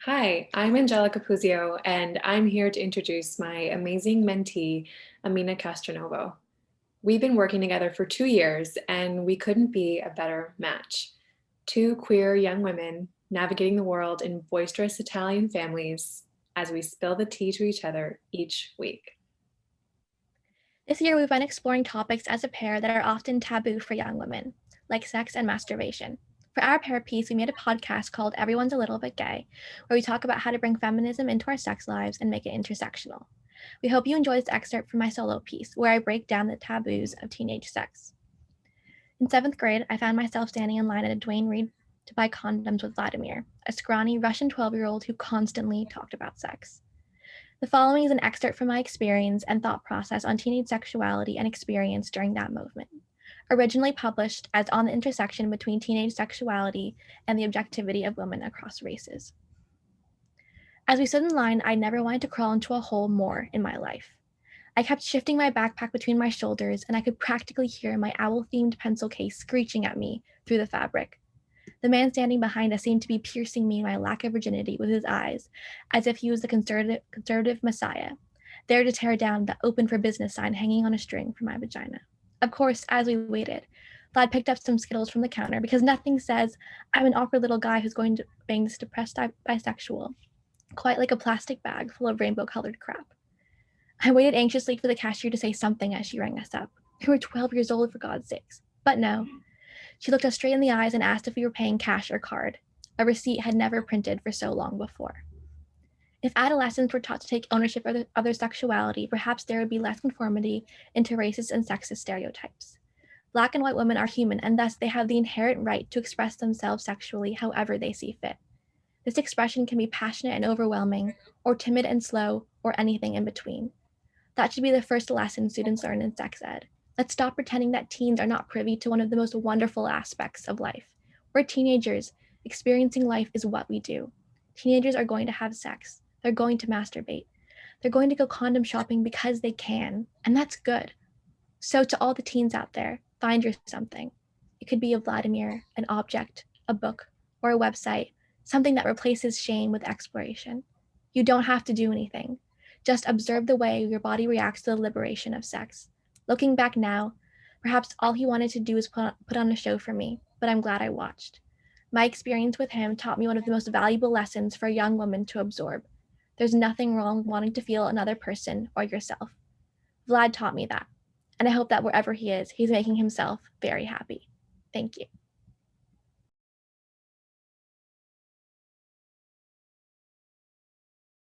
Hi, I'm Angelica Puzio, and I'm here to introduce my amazing mentee, Amina Castronovo. We've been working together for 2 years, and we couldn't be a better match. Two queer young women navigating the world in boisterous Italian families as we spill the tea to each other each week. This year, we've been exploring topics as a pair that are often taboo for young women, like sex and masturbation. For our pair piece, we made a podcast called Everyone's a Little Bit Gay, where we talk about how to bring feminism into our sex lives and make it intersectional. We hope you enjoy this excerpt from my solo piece, where I break down the taboos of teenage sex. In seventh grade, I found myself standing in line at a Duane Reade to buy condoms with Vladimir, a scrawny Russian 12-year-old who constantly talked about sex. The following is an excerpt from my experience and thought process on teenage sexuality and experience during that movement. Originally published as On the Intersection Between Teenage Sexuality and the Objectivity of Women Across Races. As we stood in line, I never wanted to crawl into a hole more in my life. I kept shifting my backpack between my shoulders, and I could practically hear my owl-themed pencil case screeching at me through the fabric. The man standing behind us seemed to be piercing me in my lack of virginity with his eyes, as if he was the conservative messiah, there to tear down the open for business sign hanging on a string from my vagina. Of course, as we waited, Vlad picked up some Skittles from the counter because nothing says I'm an awkward little guy who's going to bang this depressed bisexual, quite like a plastic bag full of rainbow-colored crap. I waited anxiously for the cashier to say something as she rang us up. We were 12 years old, for God's sakes. But no, she looked us straight in the eyes and asked if we were paying cash or card. A receipt had never printed for so long before. If adolescents were taught to take ownership of their sexuality, perhaps there would be less conformity into racist and sexist stereotypes. Black and white women are human, and thus they have the inherent right to express themselves sexually however they see fit. This expression can be passionate and overwhelming, or timid and slow, or anything in between. That should be the first lesson students learn in sex ed. Let's stop pretending that teens are not privy to one of the most wonderful aspects of life. We're teenagers. Experiencing life is what we do. Teenagers are going to have sex. They're going to masturbate. They're going to go condom shopping because they can, and that's good. So to all the teens out there, find your something. It could be a Vladimir, an object, a book, or a website, something that replaces shame with exploration. You don't have to do anything. Just observe the way your body reacts to the liberation of sex. Looking back now, perhaps all he wanted to do was put on a show for me, but I'm glad I watched. My experience with him taught me one of the most valuable lessons for a young woman to absorb. There's nothing wrong wanting to feel another person or yourself. Vlad taught me that, and I hope that wherever he is, he's making himself very happy. Thank you.